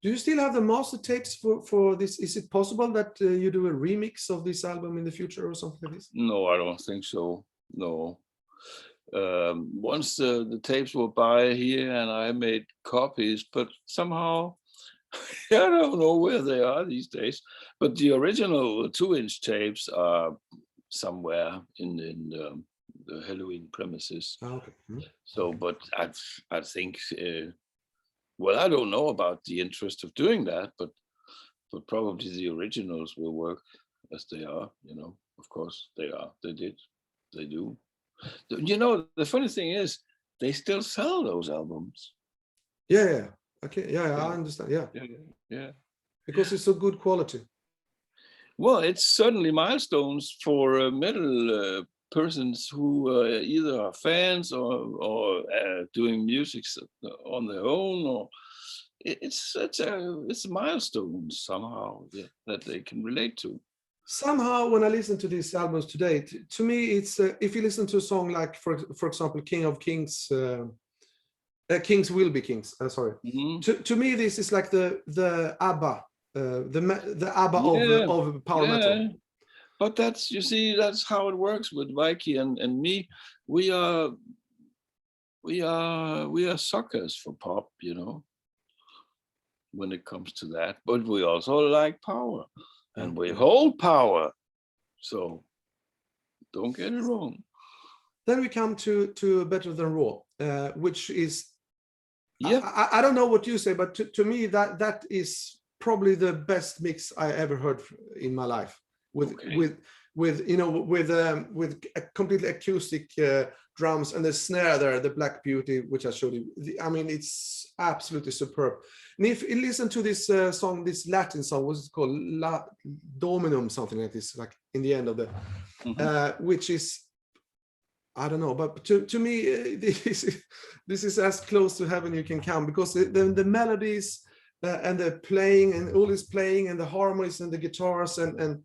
Do you still have the master tapes for this? Is it possible that you do a remix of this album in the future or something like this? No, I don't think so. No. Once the tapes were by here and I made copies, but somehow I don't know where they are these days. But the original 2-inch tapes are somewhere in the Helloween premises. Oh, okay. So, but I think. Well, I don't know about the interest of doing that, but probably the originals will work as they are, you know. Of course, they are. They did. They do. You know, the funny thing is, they still sell those albums. Yeah. Okay. Yeah, I understand. Yeah. Because it's so good quality. Well, it's certainly milestones for metal persons who either are fans or doing music on their own, or it's a milestone somehow that they can relate to. Somehow, when I listen to these albums today, to me, it's if you listen to a song like, for example, King of Kings, Kings Will Be Kings. Sorry. Mm-hmm. To me, this is like the ABBA, the ABBA of power metal. But that's, you see, that's how it works with Viking and me. We are suckers for pop, you know, when it comes to that. But we also like power, and we hold power. So don't get it wrong. Then we come to Better Than Raw, which is, I don't know what you say, but to me that is probably the best mix I ever heard in my life. With a completely acoustic drums and the snare there, the Black Beauty, which I showed you. I mean, it's absolutely superb. And if you listen to this song, this Latin song, what's it called? La Dominum, something like this, like in the end of the, which is, I don't know, but to me, this is as close to heaven you can come, because the melodies and the playing and all this playing and the harmonies and the guitars and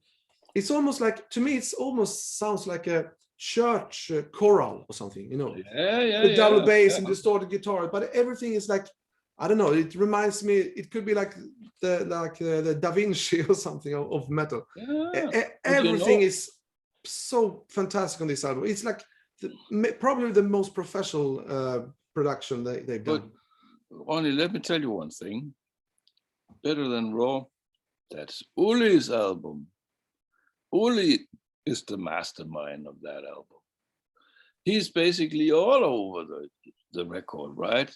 it's almost like, to me, it's almost sounds like a church choral or something, you know. Yeah. The double bass and distorted guitar, but everything is like I don't know. It reminds me. It could be like the Da Vinci or something of metal. Yeah, but Everything is so fantastic on this album. It's like probably the most professional production they've done. Ronny, let me tell you one thing. Better Than Raw, that's Uli's album. Uli is the mastermind of that album. He's basically all over the record, right?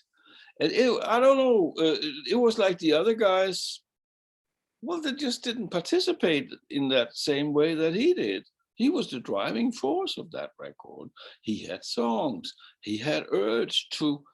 And I don't know, it was like the other guys, well, they just didn't participate in that same way that he did. He was the driving force of that record. He had songs, he had urge to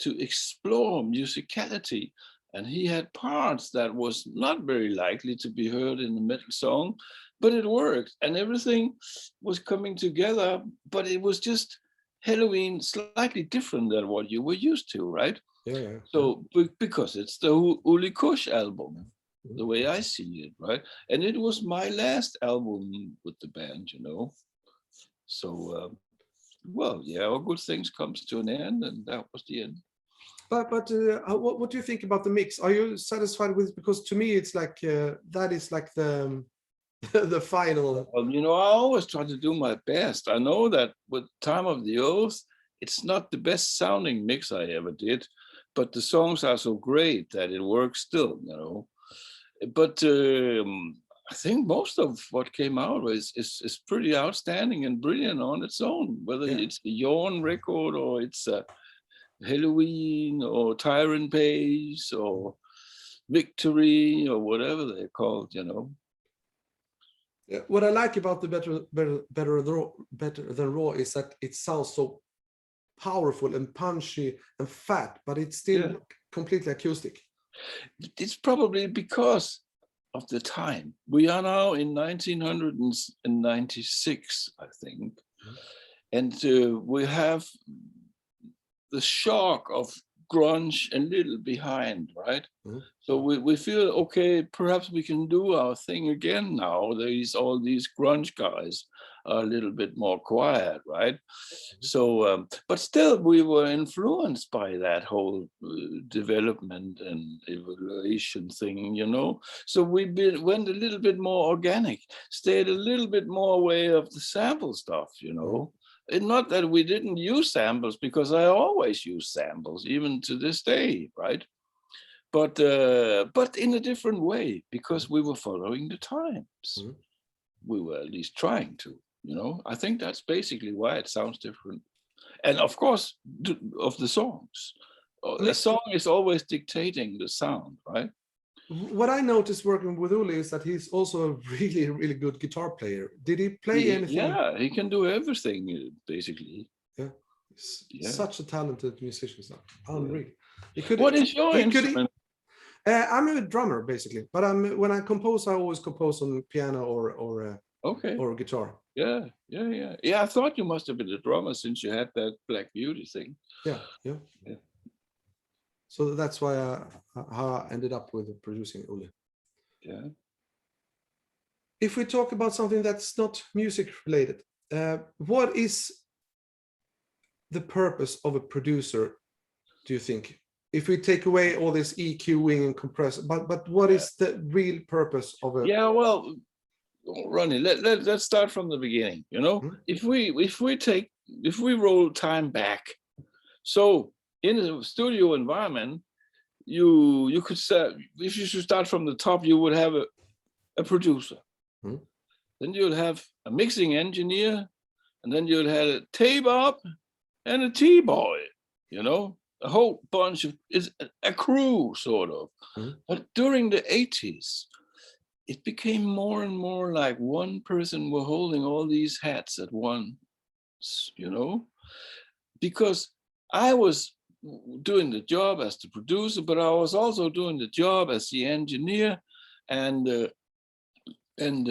explore musicality, and he had parts that was not very likely to be heard in a metal song, but it worked, and everything was coming together, but it was just Helloween slightly different than what you were used to, right? Yeah. So because it's the Uli Kush album, the way I see it, right? And it was my last album with the band, you know. So, well, yeah, all good things comes to an end, and that was the end. But what do you think about the mix? Are you satisfied with it? Because to me, it's like that is like the the final. Well, you know, I always try to do my best. I know that with Time of the Oath, it's not the best sounding mix I ever did, but the songs are so great that it works still, you know. But I think most of what came out is pretty outstanding and brilliant on its own, whether it's a Yawn record or it's a Helloween or Tyran Pace or Victory or whatever they're called, you know. Yeah. What I like about the better than raw is that it sounds so powerful and punchy and fat, but it's still completely acoustic. It's probably because of the time. We are now in 1996, I think, and we have the shock of grunge a little behind, right? So we feel, okay, perhaps we can do our thing again now. All these grunge guys are a little bit more quiet, right? So, but still we were influenced by that whole development and evaluation thing, you know? So we went a little bit more organic, stayed a little bit more away of the sample stuff, you know? And not that we didn't use samples, because I always use samples, even to this day, right? But in a different way, because we were following the times. We were at least trying to, you know. I think that's basically why it sounds different. And of course, of the songs. The song is always dictating the sound, right? What I noticed working with Uli is that he's also a really, really good guitar player. Did he play anything? Yeah, he can do everything, basically. Yeah. Such a talented musician. Unreal. What is your instrument? I'm a drummer, basically. But when I compose, I always compose on piano or guitar. Yeah. I thought you must have been a drummer since you had that Black Beauty thing. Yeah. So that's why how I ended up with producing Uli. Yeah. If we talk about something that's not music related, what is the purpose of a producer, do you think? If we take away all this EQing and compressor, but what is the real purpose of a? Yeah, well, Ronny, let's start from the beginning. You know, if we roll time back, so in a studio environment, you could say, if you should start from the top, you would have a producer. Then you'll have a mixing engineer, and then you'll have a tape up and a T-boy, you know, a whole bunch of, it's a crew sort of. But during the 80s, it became more and more like one person were holding all these hats at once, you know, because I was doing the job as the producer, but I was also doing the job as the engineer and operating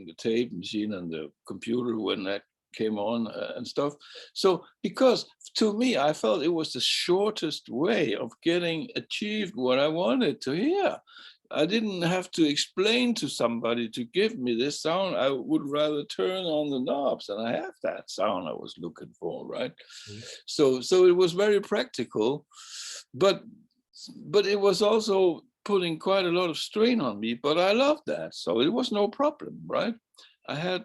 the tape machine and the computer when that came on and stuff. So because to me, I felt it was the shortest way of getting achieved what I wanted to hear. I didn't have to explain to somebody to give me this sound. I would rather turn on the knobs and I have that sound I was looking for, right? So it was very practical, but it was also putting quite a lot of strain on me, but I loved that. So it was no problem, right? I had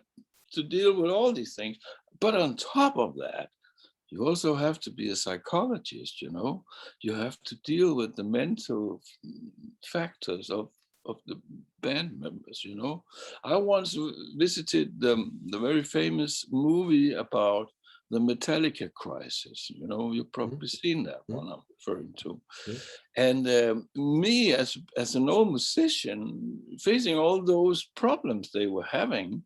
to deal with all these things. But on top of that, you also have to be a psychologist, you know. You have to deal with the mental factors of the band members, you know. I once visited the very famous movie about the Metallica crisis. You know, you've probably seen that one I'm referring to. And me as an old musician, facing all those problems they were having,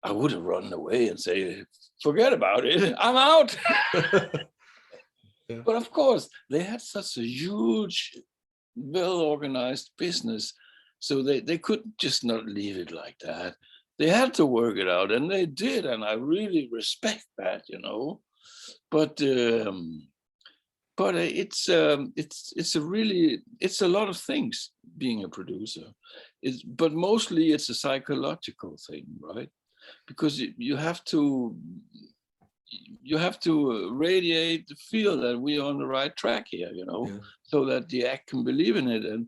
I would have run away and say, forget about it, I'm out. But of course, they had such a huge, well-organized business, so they couldn't just not leave it like that. They had to work it out, and they did, and I really respect that, you know. But it's a lot of things being a producer. But mostly it's a psychological thing, right? Because you have to radiate the feel that we're on the right track here, you know, so that the act can believe in it and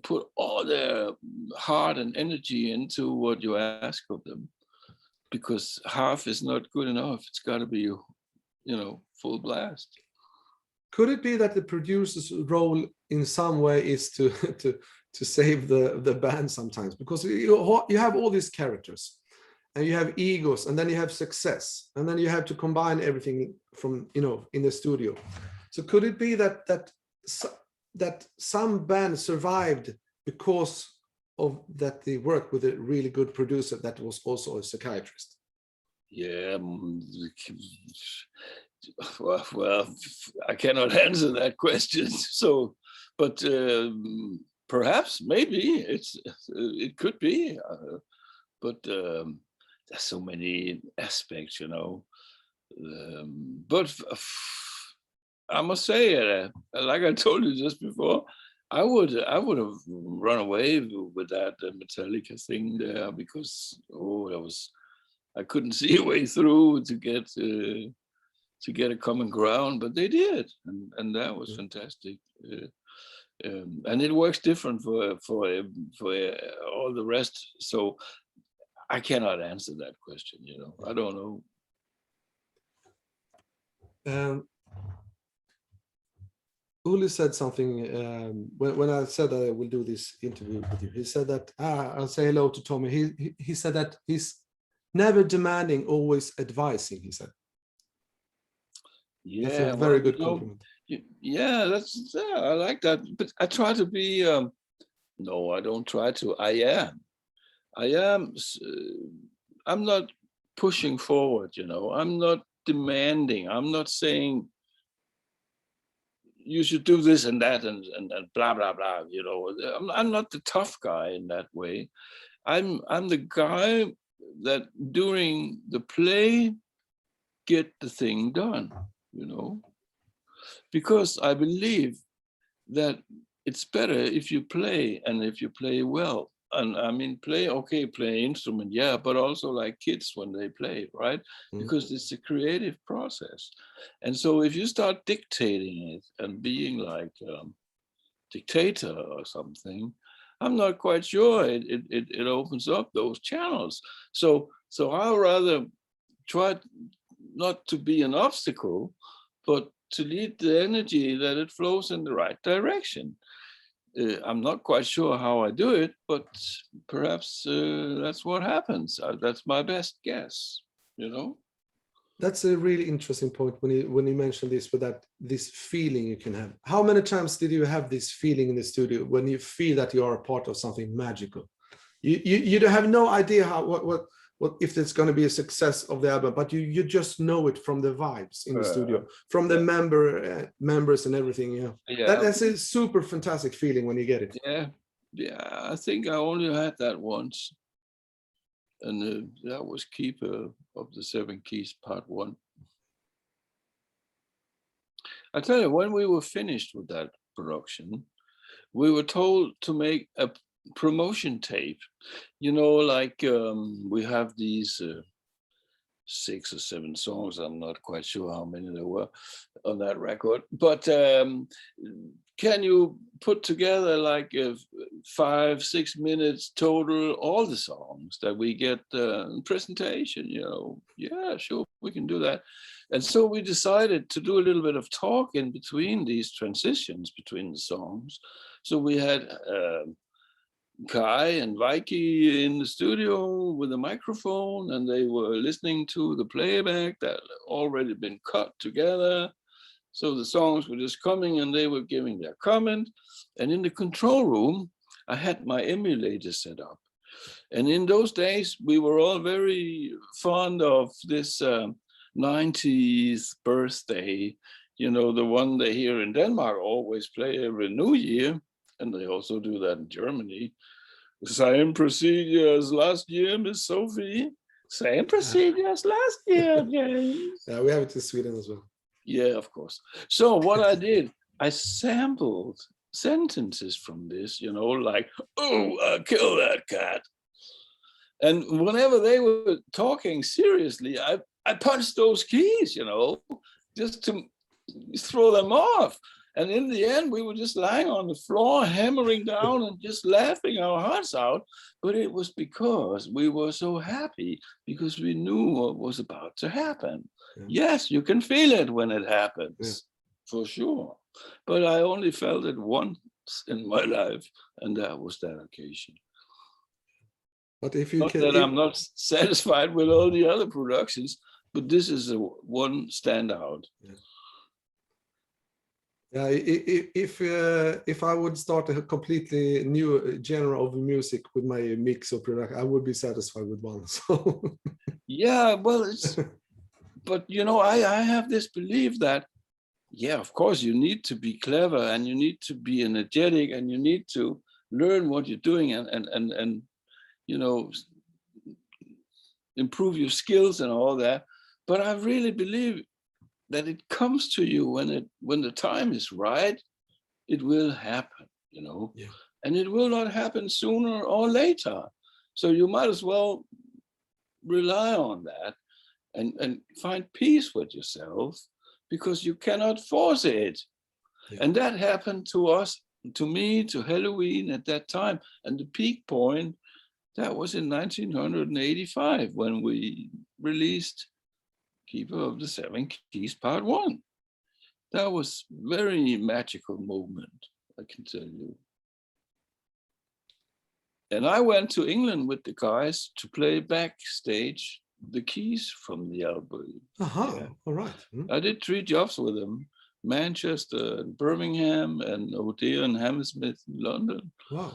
put all their heart and energy into what you ask of them. Because half is not good enough. It's got to be, you know, full blast. Could it be that the producer's role in some way is to save the band sometimes? Because you have all these characters, and you have egos, and then you have success, and then you have to combine everything from, you know, in the studio. So could it be that some bands survived because of that they worked with a really good producer that was also a psychiatrist? Yeah, well, I cannot answer that question. So, but perhaps, maybe it could be, but there's so many aspects, you know. But I must say, like I told you just before, I would have run away with that Metallica thing there, because I couldn't see a way through to get a common ground, but they did, and that was fantastic. And it works different for all the rest. So I cannot answer that question. You know, I don't know. Uli said something when I said that I will do this interview with you. He said that I'll say hello to Tommy. He said that he's never demanding, always advising. He said, yeah, that's a very good compliment. Yeah, I like that. But I try to be. No, I don't try to. I am. I'm not pushing forward. You know, I'm not demanding. I'm not saying you should do this and that and blah blah blah. You know, I'm not the tough guy in that way. I'm the guy that during the play get the thing done. You know, because I believe that it's better if you play, and if you play well. And I mean, play instrument, yeah, but also like kids when they play, right? Because it's a creative process. And so if you start dictating it and being like a dictator or something, I'm not quite sure it opens up those channels. So I'll rather try not to be an obstacle, but to lead the energy that it flows in the right direction. I'm not quite sure how I do it, but perhaps that's what happens. That's my best guess, you know? That's a really interesting point when you mentioned this, with this feeling you can have. How many times did you have this feeling in the studio when you feel that you are a part of something magical? You have no idea what if it's going to be a success of the album, but you just know it from the vibes in the studio, from the members and everything. That's a super fantastic feeling when you get it. Yeah, I think I only had that once. and that was Keeper of the Seven Keys Part 1. I tell you, when we were finished with that production, we were told to make a promotion tape. You know, like we have these 6 or 7 songs. I'm not quite sure how many there were on that record, but can you put together like 5-6 minutes total, all the songs that we get presentation? You know, yeah, sure, we can do that. And so we decided to do a little bit of talk in between these transitions between the songs. So we had Kai and Vicky in the studio with a microphone, and they were listening to the playback that had already been cut together. So the songs were just coming and they were giving their comment. And in the control room, I had my emulator set up. And in those days, we were all very fond of this 90s birthday, you know, the one they here in Denmark always play every New Year. And they also do that in Germany. Same procedure as last year, Miss Sophie. Same procedure as last year, James. Yeah, we have it in Sweden as well. Yeah, of course. So what I did, I sampled sentences from this, you know, like, oh, kill that cat. And whenever they were talking seriously, I punched those keys, you know, just to throw them off. And in the end, we were just lying on the floor, hammering down and just laughing our hearts out. But it was because we were so happy, because we knew what was about to happen. Yeah. Yes, you can feel it when it happens, for sure. But I only felt it once in my life, and that was that occasion. But if you not that I'm not satisfied with all the other productions, but this is one standout. Yeah. Yeah, if I would start a completely new genre of music with my mix or production, I would be satisfied with one. So yeah, well, it's but you know, I have this belief that, yeah, of course you need to be clever and you need to be energetic and you need to learn what you're doing and you know, improve your skills and all that. But I really believe that it comes to you when the time is right. It will happen, you know. Yeah. And it will not happen sooner or later. So you might as well rely on that and find peace with yourself, because you cannot force it. Yeah. And that happened to us, to me, to Helloween at that time. And the peak point, that was in 1985 when we released Keeper of the Seven Keys Part 1. That was very magical moment, I can tell you. And I went to England with the guys to play backstage the keys from the album. Yeah. All right. I did 3 jobs with them: Manchester, and Birmingham, and Odeon and Hammersmith in London. Wow.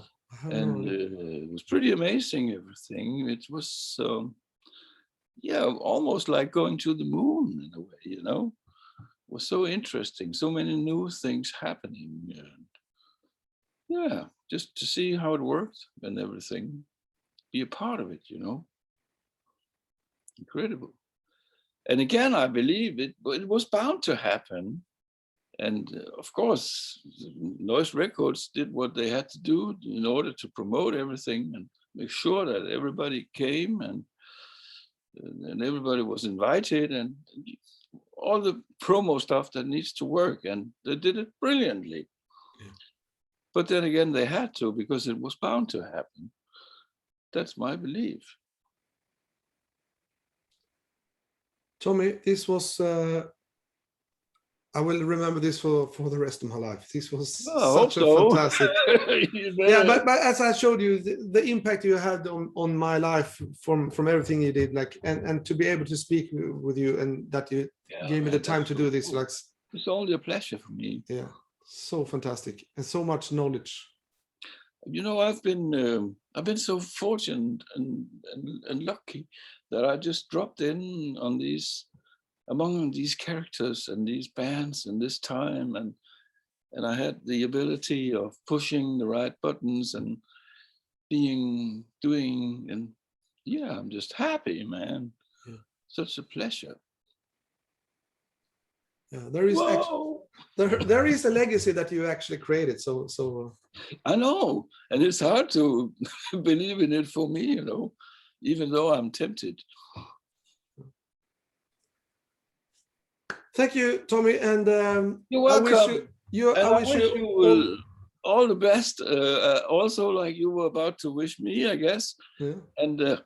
And it was pretty amazing, everything. It was yeah, almost like going to the moon in a way, you know. It was so interesting, so many new things happening. And yeah, just to see how it worked and everything, be a part of it, you know. Incredible. And again, I believe it was bound to happen. And of course, Noise Records did what they had to do in order to promote everything and make sure that everybody came and everybody was invited and all the promo stuff that needs to work. And they did it brilliantly. Yeah. But then again, they had to, because it was bound to happen. That's my belief. Tommy, this was, I will remember this for the rest of my life. This was such a fantastic. Yeah, but as I showed you, the impact you had on my life from everything you did, like, and to be able to speak with you, and that you gave me the time to do this, like, it's only a pleasure for me. Yeah, so fantastic and so much knowledge. You know, I've been so fortunate and lucky that I just dropped in on among these characters and these bands in this time, and I had the ability of pushing the right buttons and doing and yeah, I'm just happy, man. Yeah. Such a pleasure. Yeah, there is actually there is a legacy that you actually created. So I know, and it's hard to believe in it for me, you know, even though I'm tempted. thank you, Tommy, and You're I wish welcome. And I wish you will all the best. Also, like you were about to wish me, I guess. Yeah. And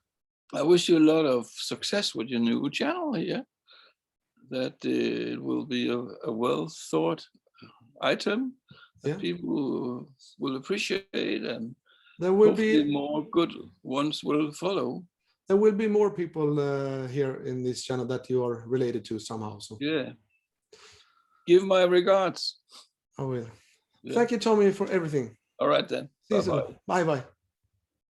I wish you a lot of success with your new channel here. That it will be a well thought item that people will appreciate, and there will hopefully be more good ones will follow. there will be more people here in this channel that you are related to somehow. So Yeah. Give my regards. I will. Yeah. Thank you, Tommy, for everything. All right then. See you Bye-bye. soon. Bye bye.